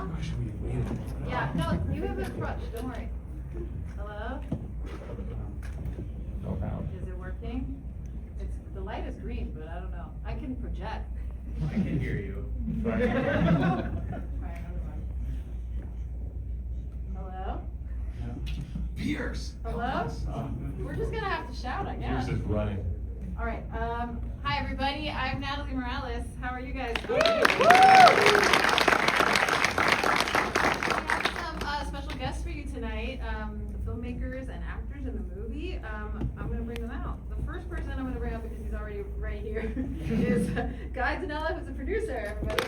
now? Yeah, no, you have it front, don't worry. Hello? Is it working? The light is green, but I don't know. I can project. I can hear you. All right, another one. Hello? Pierce. Hello? We're just gonna have to shout, I guess. Pierce is running. All right. Hi, everybody. I'm Natalie Morales. How are you guys doing? We have some special guests for you tonight, filmmakers and actors in the movie. I'm going to bring them out. The first person I'm going to bring out, because he's already right here, is Danella, who's the producer. Everybody.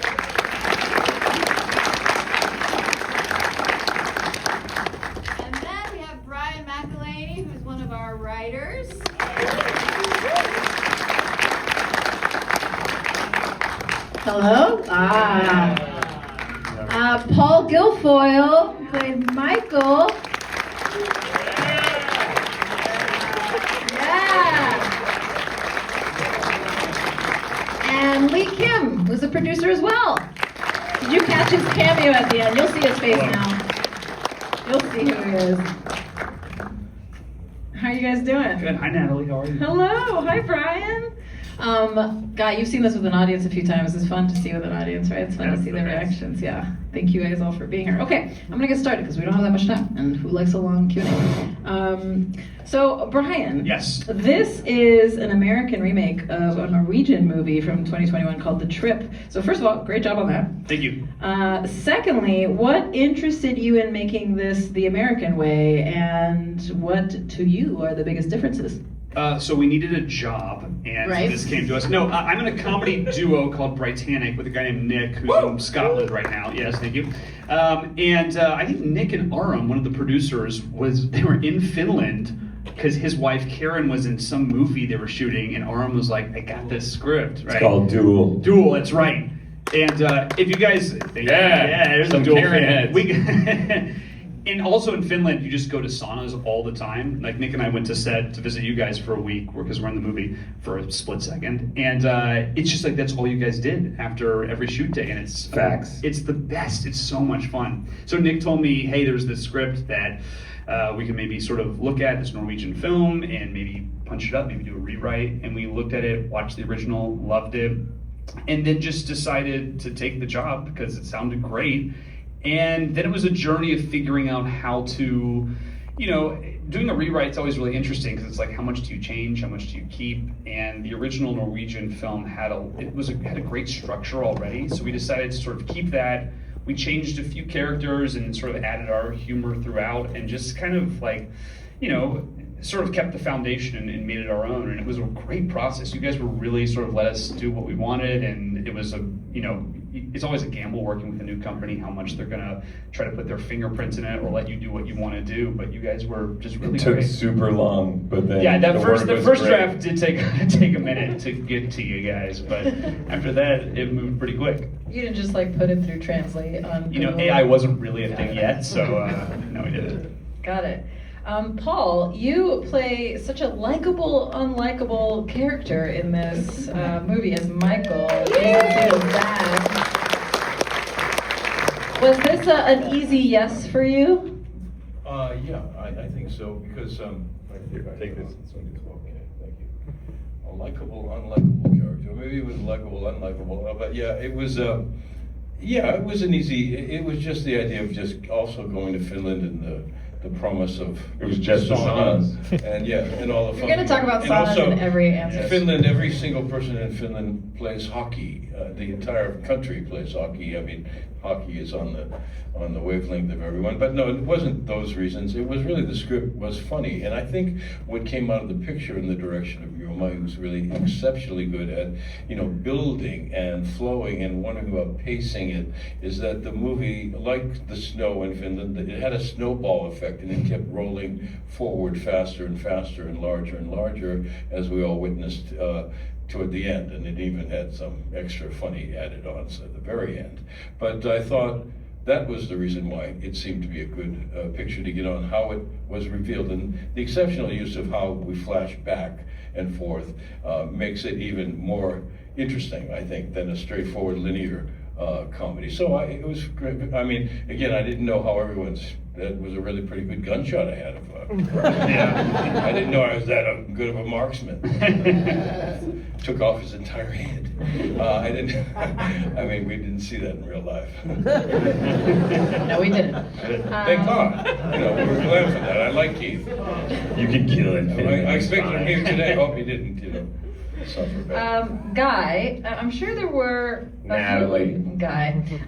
And then we have McElhaney, who's one of our writers. Hello. Paul Guilfoyle played Michael. Yeah. And Lee Kim was a producer as well. Did you catch his cameo at the end? You'll see his face now. You'll see who he is. How are you guys doing? Good. Hi, Natalie. How are you? Hello. Hi, Brian. Guy, you've seen this with an audience a few times. It's fun to see with an audience, right? It's fun to see their reactions. Yeah. Thank you guys all for being here. Okay, I'm gonna get started because we don't have that much time, and who likes a long Q&A? So, Brian. Yes. This is an American remake of a Norwegian movie from 2021 called The Trip. So, first of all, great job on that. Thank you. Secondly, what interested you in making this the American way, and what to you are the biggest differences? So we needed a job, and Right. this came to us. No, I'm in a comedy duo called Britannic with a guy named Nick, who's in Scotland right now. Yes, thank you. I think Nick and Aram, one of the producers, they were in Finland because his wife Karen was in some movie they were shooting, and Aram was like, "I got this script." Right? It's called Duel. Duel. That's right. And if you guys, there's some a dual Karen heads. And also in Finland, you just go to saunas all the time. Like Nick and I went to set to visit you guys for a week because we're in the movie for a split second. And it's just like that's all you guys did after every shoot day. And it's Facts. It's the best. It's so much fun. So Nick told me, hey, there's this script that we can maybe sort of look at, this Norwegian film, and maybe punch it up, maybe do a rewrite. And we looked at it, watched the original, loved it, and then just decided to take the job because it sounded great. And then it was a journey of figuring out how to, doing a rewrite's always really interesting because it's like, how much do you change? How much do you keep? And the original Norwegian film had a great structure already. So we decided to sort of keep that. We changed a few characters and sort of added our humor throughout and just kind of like, sort of kept the foundation and made it our own. And it was a great process. You guys were really sort of let us do what we wanted. And it was it's always a gamble working with a new company, how much they're gonna try to put their fingerprints in it or let you do what you want to do. But you guys were just really It took great. super long, but then The first great. draft did take a minute to get to you guys, but after that it moved pretty quick. You didn't just like put it through Translate on Google? AI wasn't really a thing yet, so no, we didn't. Got it. Paul, you play such a likable, unlikable character in this movie as Michael. Was this an easy yes for you? Yeah, I think so, because, take this. Okay, thank you. A likable, unlikable character. Maybe it was likable, unlikable, but yeah, it was an easy, it was just the idea of just also going to Finland and the promise of It was just the saunas. and all the fun. You're going to talk about saunas in every answer. In Finland, every single person in Finland plays hockey. The entire country plays hockey. I mean, hockey is on the wavelength of everyone. But no, it wasn't those reasons. It was really the script was funny. And I think what came out of the picture in the direction of Yoma, who's really exceptionally good at, building and flowing and wondering about pacing it, is that the movie, like the snow in Finland, it had a snowball effect and it kept rolling forward faster and faster and larger as we all witnessed toward the end, and it even had some extra funny added on at the very end. But I thought that was the reason why it seemed to be a good picture to get on, how it was revealed, and the exceptional use of how we flash back and forth makes it even more interesting, I think, than a straightforward linear comedy. So it was great. I mean, again, I didn't know how that was a really pretty good gunshot I had. Yeah. I didn't know I was that good of a marksman. Took off his entire head. I mean, we didn't see that in real life. No, we didn't. Thank God. You know, we were glad for that. I like Keith. You can kill it. I expected him here today. Hope he didn't, you know, suffer bad. Guy, I'm sure there were Natalie.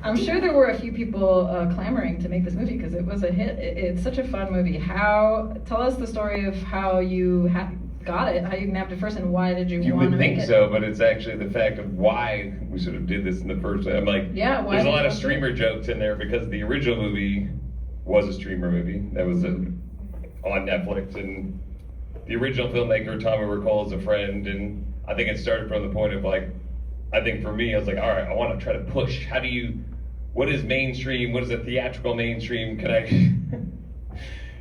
I'm sure there were a few people clamoring to make this movie because it was a hit. It's such a fun movie. Tell us the story of how you got it, how you nabbed it first, and why did you want to make it? You would think so, but it's actually the fact of why we sort of did this in the first place. I'm like, there's a lot of streamer jokes in there because the original movie was a streamer movie that was on Netflix, and the original filmmaker, Tommy recalls a friend, and I think it started from the point of like, I think for me, I was like, all right, I want to try to push. What is mainstream? What is a theatrical mainstream? Can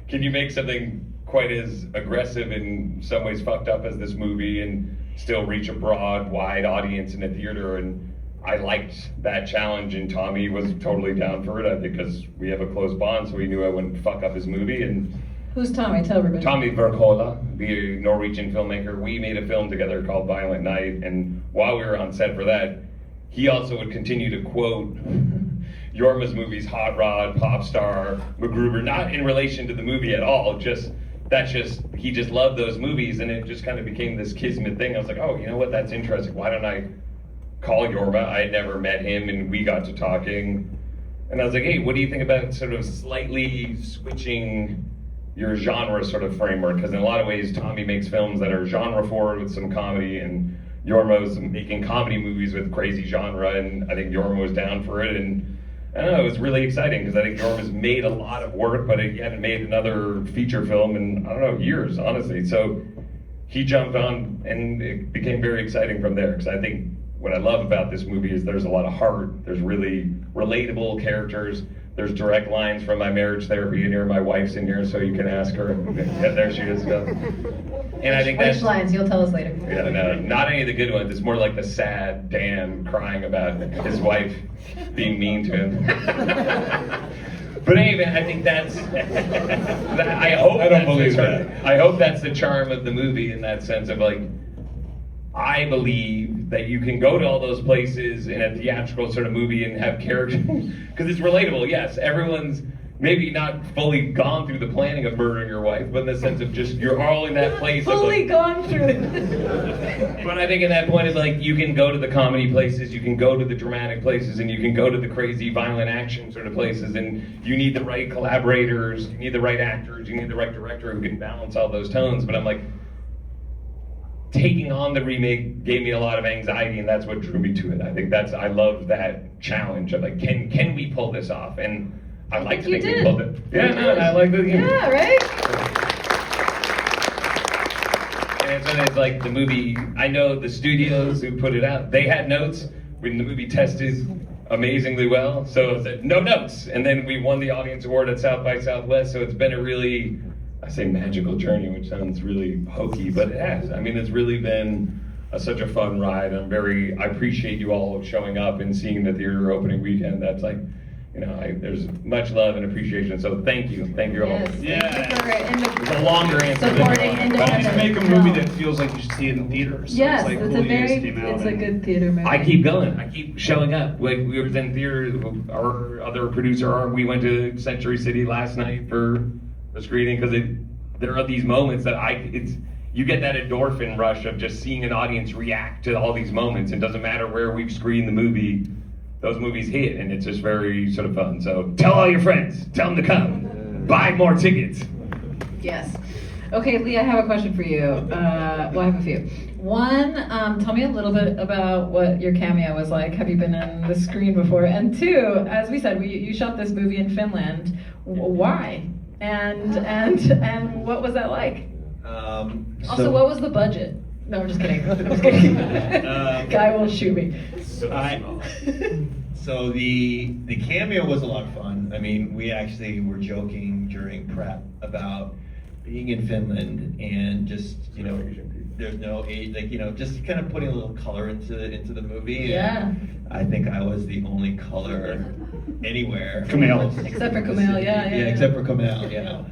you make something quite as aggressive in some ways fucked up as this movie and still reach a broad, wide audience in a theater? And I liked that challenge, and Tommy was totally down for it, I think, because we have a close bond, so he knew I wouldn't fuck up his movie. And who's Tommy? Tell everybody. Tommy Verkola, the Norwegian filmmaker. We made a film together called Violent Night, and while we were on set for that, he also would continue to quote Jorma's movies, Hot Rod, Pop Star, MacGruber, not in relation to the movie at all, he just loved those movies, and it just kind of became this kismet thing. I was like, oh, you know what, that's interesting. Why don't I call Jorma? I had never met him, and we got to talking, and I was like, hey, what do you think about sort of slightly switching your genre sort of framework? Because in a lot of ways, Tommy makes films that are genre forward with some comedy, and Jorma's making comedy movies with crazy genre, and I think Jorma was down for it, and I don't know, it was really exciting because I think Jorma's made a lot of work, but he hadn't made another feature film in, I don't know, years, honestly. So he jumped on, and it became very exciting from there, because I think what I love about this movie is there's a lot of heart, there's really relatable characters, there's direct lines from my marriage therapy in here, my wife's in here, so you can ask her. Yeah, there she is. And I think Which lines? You'll tell us later. Yeah, no, not any of the good ones. It's more like the sad Dan crying about his wife being mean to him. But anyway, I think I don't believe that. I hope that's the charm of the movie, in that sense of like, I believe that you can go to all those places in a theatrical sort of movie and have characters, because it's relatable. Yes, everyone's maybe not fully gone through the planning of murdering your wife, but in the sense of just, you're all in that place. Fully gone through it. But I think at that point, it's like, you can go to the comedy places, you can go to the dramatic places, and you can go to the crazy violent action sort of places, and you need the right collaborators, you need the right actors, you need the right director who can balance all those tones. But I'm like, taking on the remake gave me a lot of anxiety, and that's what drew me to it. I think I love that challenge of like, can we pull this off? And I like to think we pulled it. Yeah, no, I like that. Yeah, right? And it's like the movie, I know the studios who put it out, they had notes when the movie tested amazingly well, so it said no notes, and then we won the audience award at South by Southwest, so it's been a really, I say magical journey, which sounds really hokey, but it has. I mean, it's really been such a fun ride. I appreciate you all showing up and seeing the theater opening weekend. That's like, you know, there's much love and appreciation, so thank you all. Yeah. It's a longer answer. Supporting independent to make a movie that feels like you should see it in theaters. So yes, it's like, it's a good theater movie. I keep going. I keep showing up. Like, we were in theater. Our other producer, we went to Century City last night for a screening, because there are these moments that you get that endorphin rush of just seeing an audience react to all these moments. It doesn't matter where we've screened the movie, those movies hit, and it's just very sort of fun. So tell all your friends, tell them to come, buy more tickets. Yes. Okay, Lee, I have a question for you. Well, I have a few. One, tell me a little bit about what your cameo was like. Have you been in the screen before? And two, as we said, you shot this movie in Finland. Why? And what was that like? Also, what was the budget? No, I'm just kidding. Guy will shoot me. So the cameo was a lot of fun. I mean, we actually were joking during prep about being in Finland and just, you know, there's no age, like, you know, just kind of putting a little color into the movie. Yeah. And I think I was the only color anywhere. Kumail. Except for Kumail, yeah. Except for Kumail, yeah.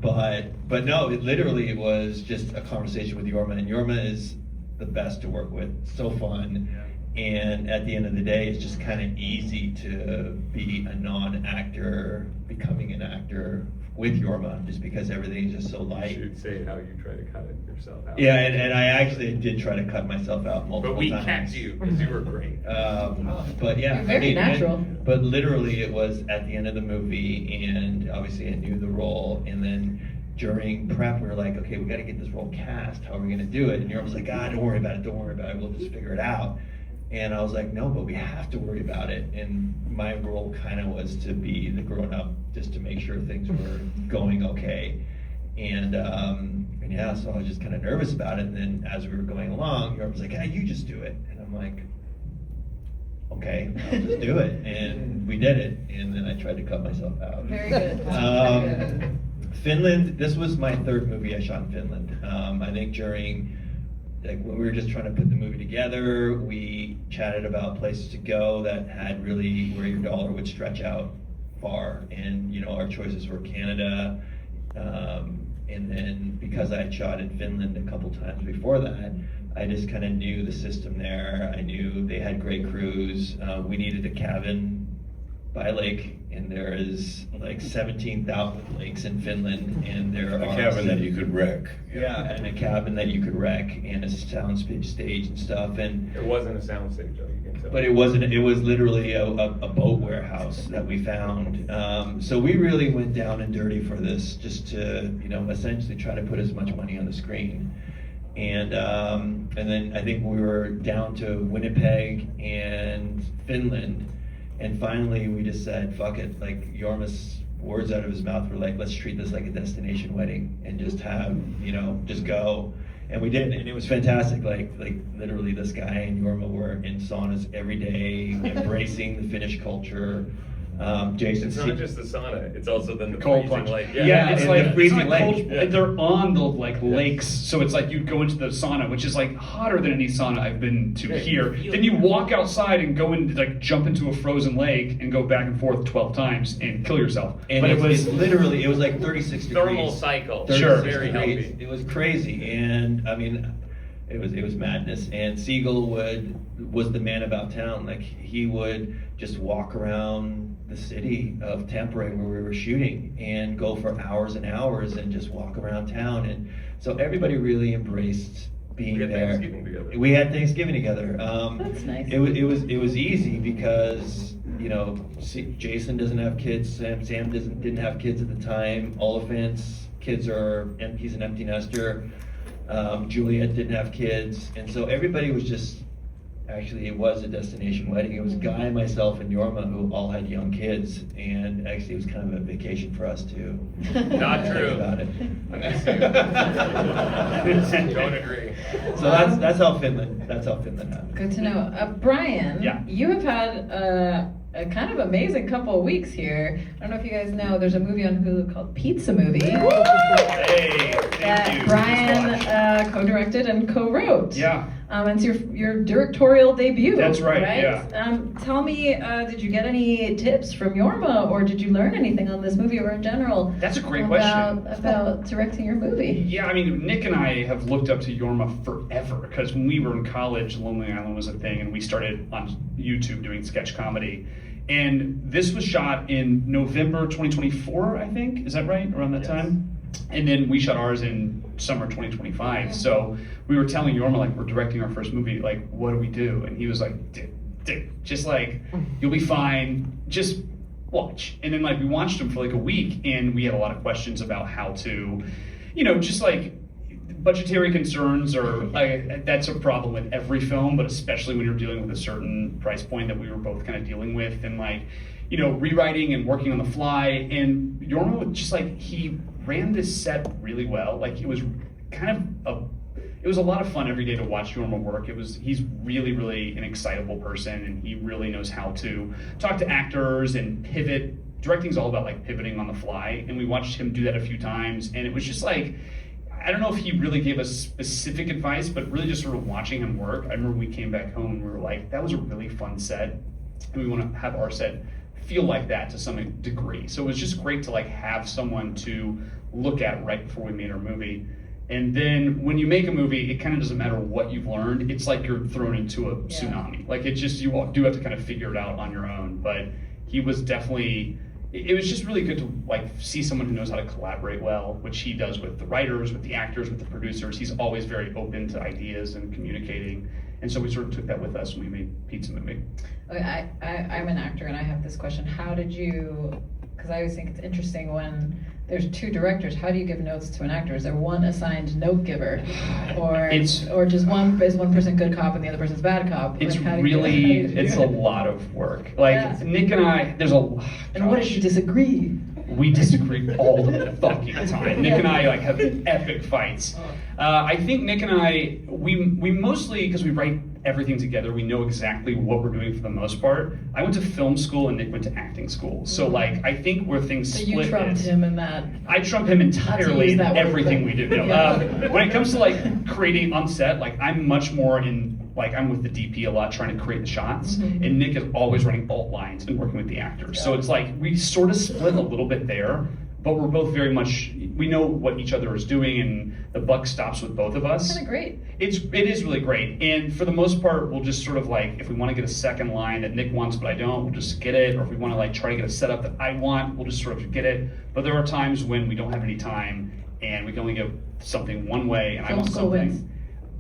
But no, it was just a conversation with Yorma, and Yorma is the best to work with. So fun. And at the end of the day, it's just kind of easy to be a non-actor, becoming an actor with Yorma, just because everything's just so light. You should say how you try to cut it yourself out. Yeah, and I actually did try to cut myself out multiple But we times. kept you because you were great. But yeah, You're very natural. But literally, it was at the end of the movie, and obviously I knew the role, and then during prep, we were like, okay, we got to get this role cast. How are we going to do it? And Yorma was like, don't worry about it. Don't worry about it. We'll just figure it out. And I was like, no, but we have to worry about it. And my role kind of was to be the grown-up, just to make sure things were going okay. And yeah, so I was just kind of nervous about it. And then as we were going along, Yorma was like, you just do it. And I'm like, okay, I'll just do it. And we did it. And then I tried to cut myself out. Very good. Very good. Finland, this was my third movie I shot in Finland. I think during, like, when we were just trying to put the movie together, we chatted about places to go that had really where your dollar would stretch out far. And, you know, our choices were Canada. And then because I had shot in Finland a couple times before that, I just kind of knew the system there. I knew they had great crews. We needed a cabin by a lake, and there is like 17,000 lakes in Finland, and there A are cabin that you could wreck. Yeah, and a cabin that you could wreck, and a sound stage and stuff, and It wasn't a soundstage, though, you can tell. but it wasn't. It was literally a boat warehouse that we found. So we really went down and dirty for this, just to, you know, essentially try to put as much money on the screen. And then I think we were down to Winnipeg and Finland, and finally we just said, fuck it. Like, Yorma's words out of his mouth were like, let's treat this like a destination wedding and just have, you know, just go. And we did, and it was fantastic. Like literally, this guy and Yorma were in saunas every day, embracing the Finnish culture. Jason, It's not just the sauna; it's also then the Cold freezing plunge. lake. Yeah, it's and like the freezing it's like lake. cold, Yeah. they're on the like lakes, so it's like you go into the sauna, which is like hotter than any sauna I've been to Yeah, here. you feel Then you walk outside and go into like jump into a frozen lake and go back and forth 12 times and kill yourself. And but it was literally, it was like 36 degrees. Thermal cycle. 36 Sure. Very degrees. healthy. It was crazy, and I mean, it was madness. And Siegel was the man about town. Like, he would just walk around the city of Tampere where we were shooting and go for hours and hours and just walk around town. And so everybody really embraced being We had there. Thanksgiving together. We had Thanksgiving together. That's nice. It was easy because, you know, Jason doesn't have kids. Sam didn't have kids at the time. Oliphant's kids he's an empty nester. Juliet didn't have kids, and so everybody was just. Actually, it was a destination wedding. It was Guy, myself, and Yorma who all had young kids, and actually it was kind of a vacation for us too. Not true. About it. Don't agree. So that's how Finland happened. Good to know. Brian, Yeah. you have had a kind of amazing couple of weeks here. I don't know if you guys know, there's a movie on Hulu called Pizza Movie Hey, thank that you. Brian co-directed and co-wrote. Yeah. And it's your directorial debut. That's right, yeah. Tell me, did you get any tips from Yorma, or did you learn anything on this movie, or in general? That's a great question. About directing your movie. Yeah, I mean, Nick and I have looked up to Yorma forever, because when we were in college, Lonely Island was a thing, and we started on YouTube doing sketch comedy. And this was shot in November 2024, I think. Is that right? Around that Yes. time? And then we shot ours in summer 2025. So we were telling Yorma, like, we're directing our first movie, like, what do we do? And he was like, dude, just like, you'll be fine, just watch. And then, like, we watched him for like a week, and we had a lot of questions about how to, you know, just like budgetary concerns, or that's a problem with every film, but especially when you're dealing with a certain price point that we were both kind of dealing with, and like, you know, rewriting and working on the fly. And Yorma would just like, he ran this set really well. Like, it was kind of it was a lot of fun every day to watch Yorma work. He's really, really an excitable person, and he really knows how to talk to actors and pivot. Directing's all about like pivoting on the fly, and we watched him do that a few times, and it was just like, I don't know if he really gave us specific advice, but really just sort of watching him work. I remember we came back home and we were like, that was a really fun set, and we want to have our set feel like that to some degree. So it was just great to like have someone to look at right before we made our movie. And then when you make a movie, it kind of doesn't matter what you've learned. It's like you're thrown into a tsunami. Like it just, you all do have to kind of figure it out on your own. But he was definitely, it was just really good to like see someone who knows how to collaborate well, which he does with the writers, with the actors, with the producers. He's always very open to ideas and communicating. And so we sort of took that with us when we made Pizza Movie. Okay, I'm an actor and I have this question. How did you, because I always think it's interesting when there's two directors, how do you give notes to an actor? Is there one assigned note giver? Or just one person good cop and the other person's bad cop? It's like, it's a lot of work. Like Nick and I, there's a And what if you disagree? We disagree all the fucking time. Nick and I like have epic fights. I think Nick and I, we mostly, because we write everything together, we know exactly what we're doing for the most part. I went to film school and Nick went to acting school. So like, I think where things split you trumped him in that. I trump him entirely in everything we do. No, Yeah. When it comes to like creating on set, like I'm much more in, like I'm with the DP a lot trying to create the shots, and Nick is always running alt lines and working with the actors. So it's like we sort of split a little bit there, but we're both very much, we know what each other is doing and the buck stops with both of us. Kind of great. It is really great. And for the most part, we'll just sort of like, if we want to get a second line that Nick wants but I don't, we'll just get it. Or if we want to like try to get a setup that I want, we'll just sort of get it. But there are times when we don't have any time and we can only give something one way and I want something. Wins.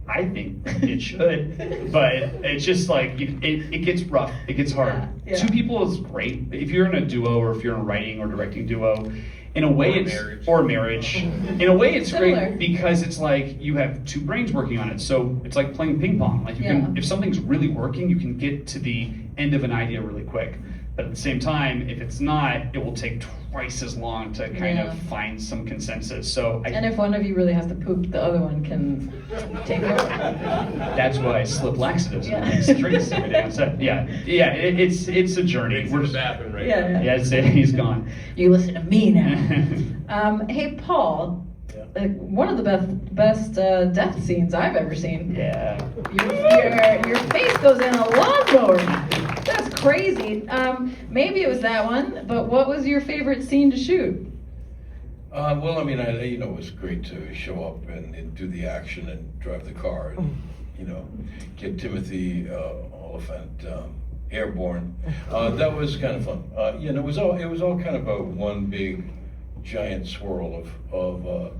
I think it should, but it's just like, it gets rough, it gets hard. Yeah. Two people is great. If you're in a duo or if you're in a writing or directing duo, in a way or marriage. In a way it's great because it's like you have two brains working on it. So it's like playing ping pong. Like you can, if something's really working, you can get to the end of an idea really quick. But at the same time, if it's not, it will take twice as long to kind of find some consensus. So and if one of you really has to poop, the other one can take over. That's why I slip laxatives and makes drinks every day on set. It's a journey. We're just happening right now. Yeah, he's gone. You listen to me now. Hey, Paul. One of the best death scenes I've ever seen. Yeah. Your face goes in a lawnmower. That's crazy. Maybe it was that one, but what was your favorite scene to shoot? Well, I mean, it was great to show up and do the action and drive the car and, get Timothy Oliphant airborne. That was kind of fun. It was all kind of a one big giant swirl of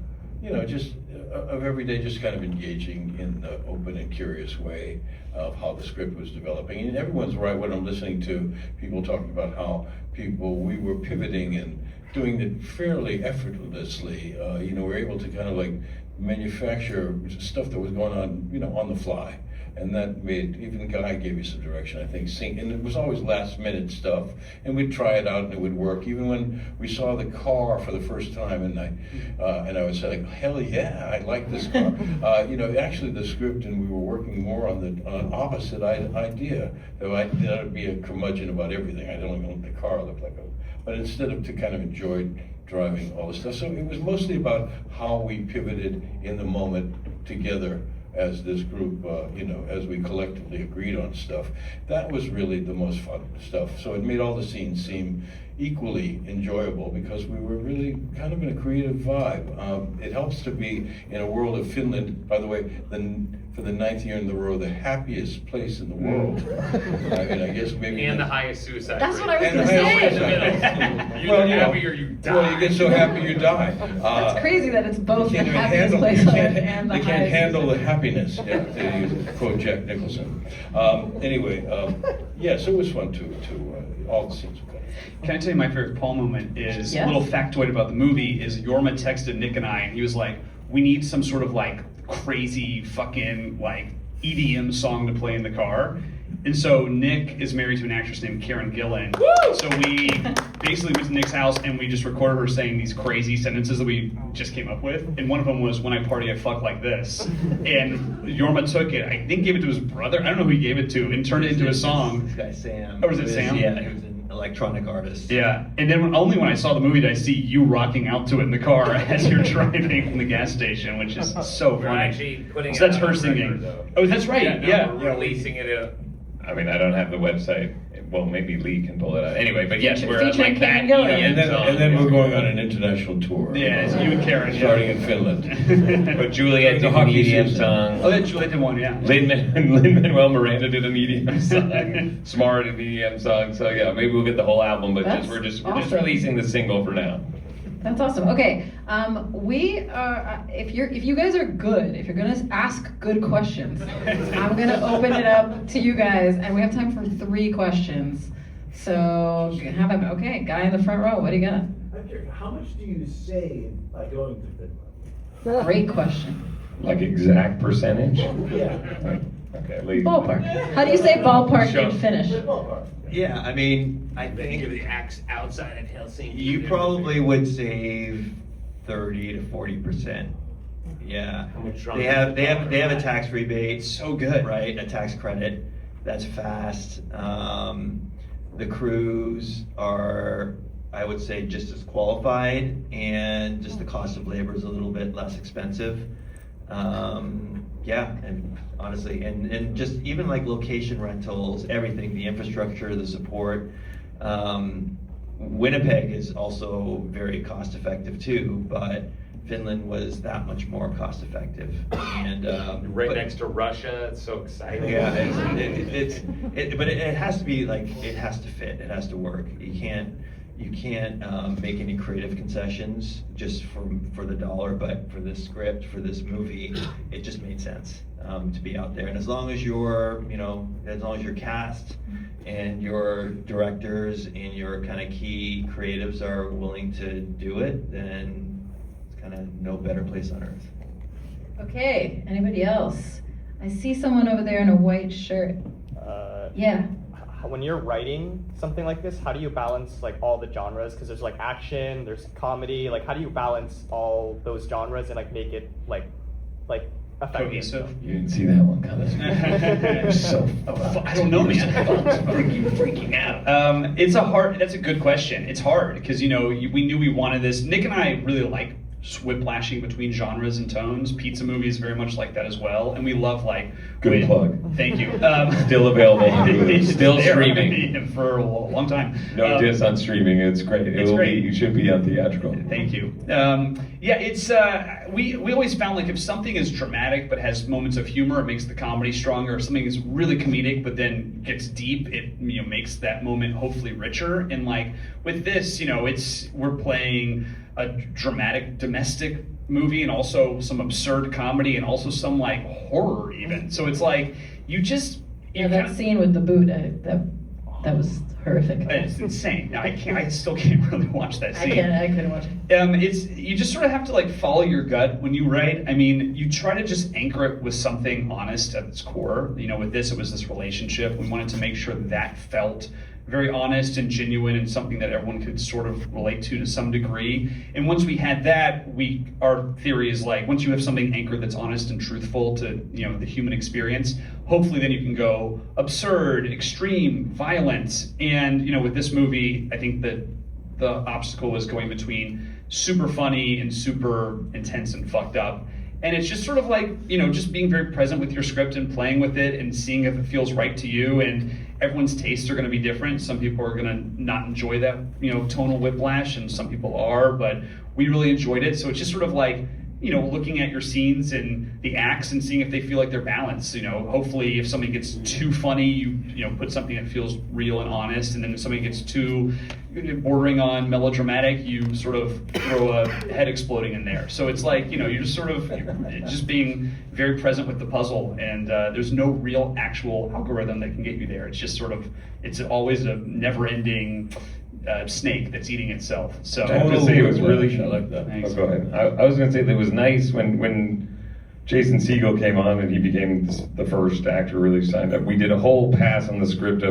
just of every day, just kind of engaging in the open and curious way of how the script was developing. And everyone's right when I'm listening to people talking about how we were pivoting and doing it fairly effortlessly. We were able to kind of like manufacture stuff that was going on, on the fly. And that made, even Guy gave you some direction, I think, and it was always last minute stuff, and we'd try it out and it would work. Even when we saw the car for the first time, and I would say, like, hell yeah, I like this car. Actually the script, and we were working more on the opposite idea, that I'd be a curmudgeon about everything. I don't want the car to look like but instead of to kind of enjoy driving all this stuff. So it was mostly about how we pivoted in the moment together as this group, as we collectively agreed on stuff. That was really the most fun stuff. So it made all the scenes seem equally enjoyable because we were really kind of in a creative vibe. It helps to be in a world of Finland, by the way, for the 9th year in a row, the happiest place in the world. I mean, I guess maybe... And the highest suicide That's rate. what I was going to say. You get happy or you die. Well, you get so happy you die. That's crazy that it's both the happiest place on earth and the highest. They can't handle the happiness, to quote Jack Nicholson. So it was fun to all the scenes were good. Can I tell you my favorite Paul moment is a little factoid about the movie is Jorma texted Nick and I and he was like, we need some sort of like crazy fucking like EDM song to play in the car. And so Nick is married to an actress named Karen Gillan. Woo! So we basically went to Nick's house and we just recorded her saying these crazy sentences that we just came up with. And one of them was, when I party, I fuck like this. And Jorma took it, I think gave it to his brother. I don't know who he gave it to, and turned it into a song. This guy, Sam. Or was it Sam? Yeah, he was in electronic artist. Yeah, and then only when I saw the movie did I see you rocking out to it in the car as you're driving from the gas station, which is so We're funny. actually putting So it that's out her on singing. record, though. Oh, that's right. No, Yeah. we're releasing it. I mean, I don't have the website. Well, maybe Lee can pull it out. Anyway, but yes, we're at Featuring like that. Karen Gillan. And then we're going on an international tour. Yeah, it's you and Karen. Starting in Finland. But Juliet did The an hockey EDM season. song. Oh, that Juliet did one, yeah. Lin-Manuel Miranda did an EDM song. Smart an EDM song. So yeah, maybe we'll get the whole album, but That's we're just awesome. releasing the single for now. That's awesome. Okay, we are. If you guys are good, if you're gonna ask good questions, I'm gonna open it up to you guys, and we have time for 3 questions. So have him. Okay, guy in the front row. What do you got? I'm curious, how much do you save by going to Finland? Great question. Like exact percentage? Yeah. Okay, Lee. Ballpark. How do you say ballpark Sure. in Finnish? Ballpark. Yeah, I mean, I think the acts outside of Helsinki. you probably would save 30 to 40%. Yeah. How much They have a tax rebate. So good. Right, a tax credit. That's fast. The crews are, I would say, just as qualified, and just the cost of labor is a little bit less expensive. Yeah, and honestly, and just even like location rentals, everything, the infrastructure, the support. Winnipeg is also very cost effective too, but Finland was that much more cost effective. And Right but- next to Russia. It's so exciting. Yeah, but it has to be like, it has to fit, it has to work. You can't make any creative concessions just for the dollar, but for this script, for this movie, it just made sense to be out there. And as long as your cast and your directors and your kind of key creatives are willing to do it, then it's kind of no better place on earth. Okay, anybody else? I see someone over there in a white shirt. Yeah. When you're writing something like this, how do you balance like all the genres? Because there's like action, there's comedy. Like, how do you balance all those genres and like make it like effective? Cohesive. You didn't see that one coming. I don't know, man. freaking out. That's a good question. It's hard because, we knew we wanted this. Nick and I really like whiplashing between genres and tones. Pizza Movie is very much like that as well. And we love Good plug. Thank you. Still available on Hulu. It's Still there streaming. for a long time. No diss on streaming. It's great. It's great. You should be on theatrical. Thank you. It's we always found like if something is dramatic but has moments of humor, it makes the comedy stronger. If something is really comedic but then gets deep, it makes that moment hopefully richer. And like with this, we're playing a dramatic domestic movie and also some absurd comedy and also some like horror even. So it's like Yeah, that scene with the boot, that was horrific. It's insane. I still can't really watch that scene. I couldn't watch it. You just sort of have to like follow your gut when you write. I mean, you try to just anchor it with something honest at its core. With this, it was this relationship. We wanted to make sure that felt very honest and genuine and something that everyone could sort of relate to some degree. And once we had that, our theory is like, once you have something anchored that's honest and truthful to, the human experience, hopefully then you can go absurd, extreme, violent. And, with this movie, I think that the obstacle was going between super funny and super intense and fucked up. And it's just sort of like, just being very present with your script and playing with it and seeing if it feels right to you. And everyone's tastes are going to be different. Some people are going to not enjoy that, tonal whiplash, and some people are, but we really enjoyed it. So it's just sort of like, looking at your scenes and the acts and seeing if they feel like they're balanced. Hopefully if something gets too funny, you put something that feels real and honest. And then if something gets too bordering on melodramatic, you sort of throw a head exploding in there. So it's like, you're just sort of just being very present with the puzzle. And there's no real actual algorithm that can get you there. It's just sort of, it's always a never-ending snake that's eating itself. So I have to say it was really. I like that. Thanks. Oh, go ahead. I was going to say that it was nice when Jason Segel came on and he became the first actor really signed up. We did a whole pass on the script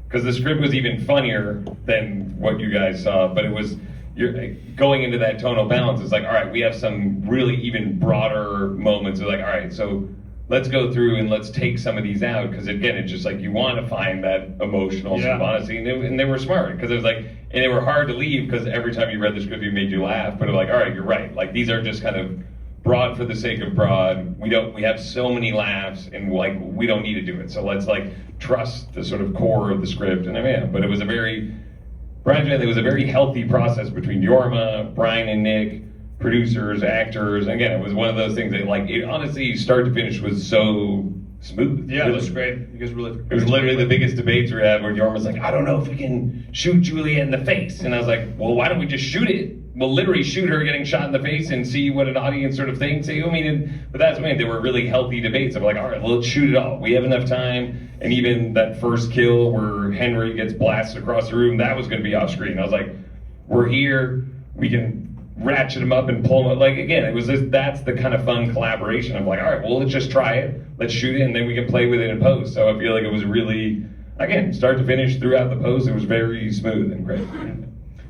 because the script was even funnier than what you guys saw, but it was going into that tonal balance. It's like, all right, we have some really even broader moments. We're like, all right, so let's go through and let's take some of these out, because again, it's just like you want to find that emotional sort of honesty, and they were smart, because it was like, and they were hard to leave, because every time you read the script, it made you laugh, but like, all right, you're right, like these are just kind of broad for the sake of broad. We have so many laughs, and like we don't need to do it, so let's like trust the sort of core of the script. And I mean, but it was a very, Brian, it was a very healthy process between Jorma, Brian, and Nick, producers, actors. Again, it was one of those things that, like, it honestly, start to finish, was so smooth. Yeah, it was great. You guys really. It was literally the biggest debates we had, where Jorma was like, I don't know if we can shoot Julia in the face, and I was like, well, why don't we just shoot it? We'll literally shoot her getting shot in the face and see what an audience sort of thinks. I mean, but that's what I mean. They were really healthy debates. I'm like, all right, well, let's shoot it all. We have enough time. And even that first kill where Henry gets blasted across the room, that was going to be off screen. I was like, we're here. We can ratchet him up and pull him up. Like, again, it was just, that's the kind of fun collaboration. I'm like, all right, well, let's just try it. Let's shoot it, and then we can play with it in post. So I feel like it was really, again, start to finish throughout the post, it was very smooth and great.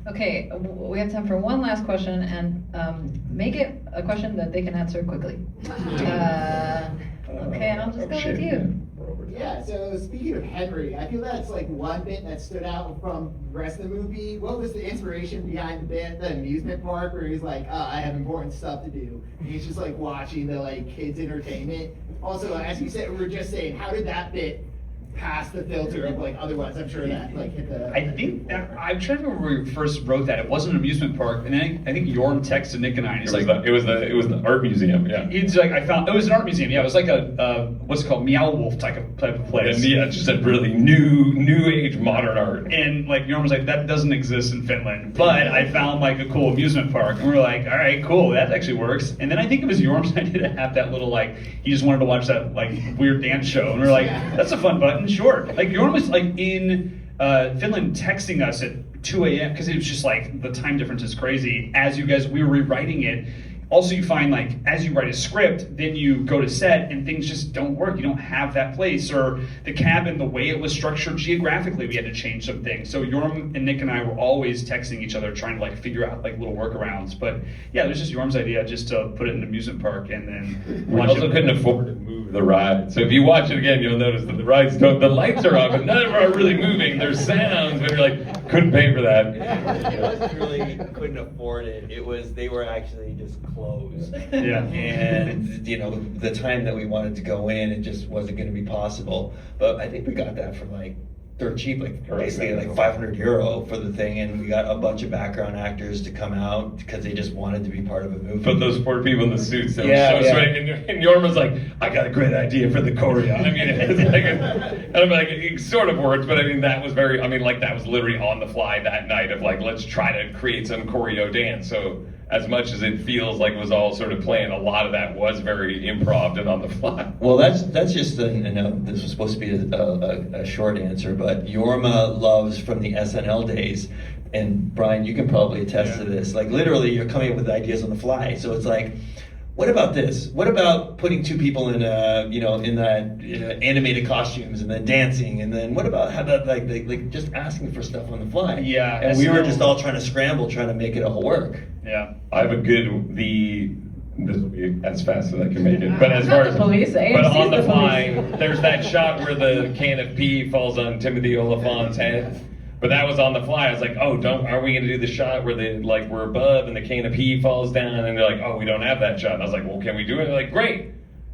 Okay, we have time for one last question, and make it a question that they can answer quickly. Okay, and I'll just go with you. Yeah, so speaking of Henry, I feel that's like one bit that stood out from the rest of the movie. What was the inspiration behind the bit, the amusement park, where he's like, I have important stuff to do. And he's just like watching the like kids' entertainment. Also, as you said, we were just saying, how did that bit pass the filter of like otherwise? I'm sure that like hit the. I think that, I'm trying to remember where we first wrote that. It wasn't an amusement park, and then I think Jorm texted Nick and I. And he's like, it was the art museum. Yeah. He's like, I found it was an art museum. Yeah, it was like a what's it called, Meow Wolf type of place. And yeah, just a really new age modern art. And like Jorm was like, that doesn't exist in Finland, but I found like a cool amusement park, and we were like, all right, cool, that actually works. And then I think it was Jorm's idea to have that little like, he just wanted to watch that like weird dance show, and we were like, that's a fun button, sure. Like Jorm was like in Finland texting us at 2 a.m. because it was just like the time difference is crazy. As you guys, we were rewriting it. Also, you find like as you write a script, then you go to set and things just don't work. You don't have that place, or the cabin, the way it was structured geographically, we had to change some things. So Jorm and Nick and I were always texting each other, trying to like figure out like little workarounds. But yeah, it was just Jorm's idea just to put it in an amusement park, and then we also couldn't afford to move the ride. So if you watch it again, you'll notice that the rides don't. The lights are off, and none of them are really moving. There's sounds, but you're like, couldn't pay for that. It wasn't really couldn't afford it. It was they were actually just closed. Yeah. And you know, the time that we wanted to go in, it just wasn't going to be possible. But I think we got that for like dirt cheap, like basically like €500 for the thing, and we got a bunch of background actors to come out because they just wanted to be part of a movie. But those poor people in the suits, they were so sweaty. And Jorm was like, I got a great idea for the choreo. I mean, it was like, and I'm like, it sort of worked, but I mean, that was very, I mean, like that was literally on the fly that night of like, let's try to create some choreo dance. So as much as it feels like it was all sort of planned, a lot of that was very improv and on the fly. Well, that's just this was supposed to be a short answer, but Jorma loves from the SNL days, and Brian, you can probably attest to this. Like literally, you're coming up with ideas on the fly. So it's like, what about this? What about putting two people in animated costumes and then dancing, and then what about how about like just asking for stuff on the fly? Yeah, and we were just all trying to scramble, trying to make it all work. Yeah, I have a good this will be as fast as I can make it. But as far as police, but on the fly, there's that shot where the can of pee falls on Timothy Oliphant's head. But that was on the fly. I was like, oh, are we gonna do the shot where we're above and the can of pee falls down? And they're like, oh, we don't have that shot. And I was like, well, can we do it? They're like, great.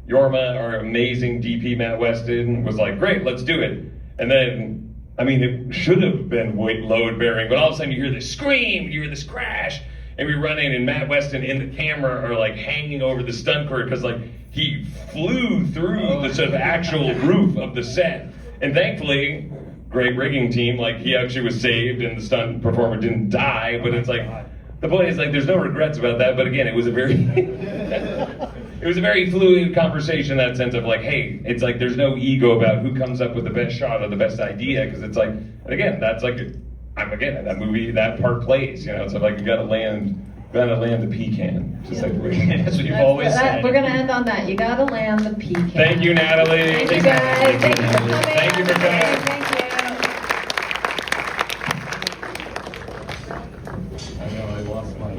Jorma, our amazing DP Matt Weston, was like, great, let's do it. And then, I mean, it should have been load bearing, but all of a sudden you hear this scream, you hear this crash, and we run in, and Matt Weston and the camera are like hanging over the stunt cord because like he flew through the sort of actual roof of the set. And thankfully, great rigging team, like he actually was saved and the stunt performer didn't die, but it's like, the point is like there's no regrets about that, but again, it was a very it was a very fluid conversation in that sense of like, hey, it's like there's no ego about who comes up with the best shot or the best idea, because it's like, and again, that's like, again, that movie, that part plays, you know, so like you gotta land the pecan. Just like that's what you've always said. We're gonna end on that. You gotta land the pecan. Thank you, Natalie. Thank you guys. Thank you for coming. Thank you for coming. Thank you. I know, I lost my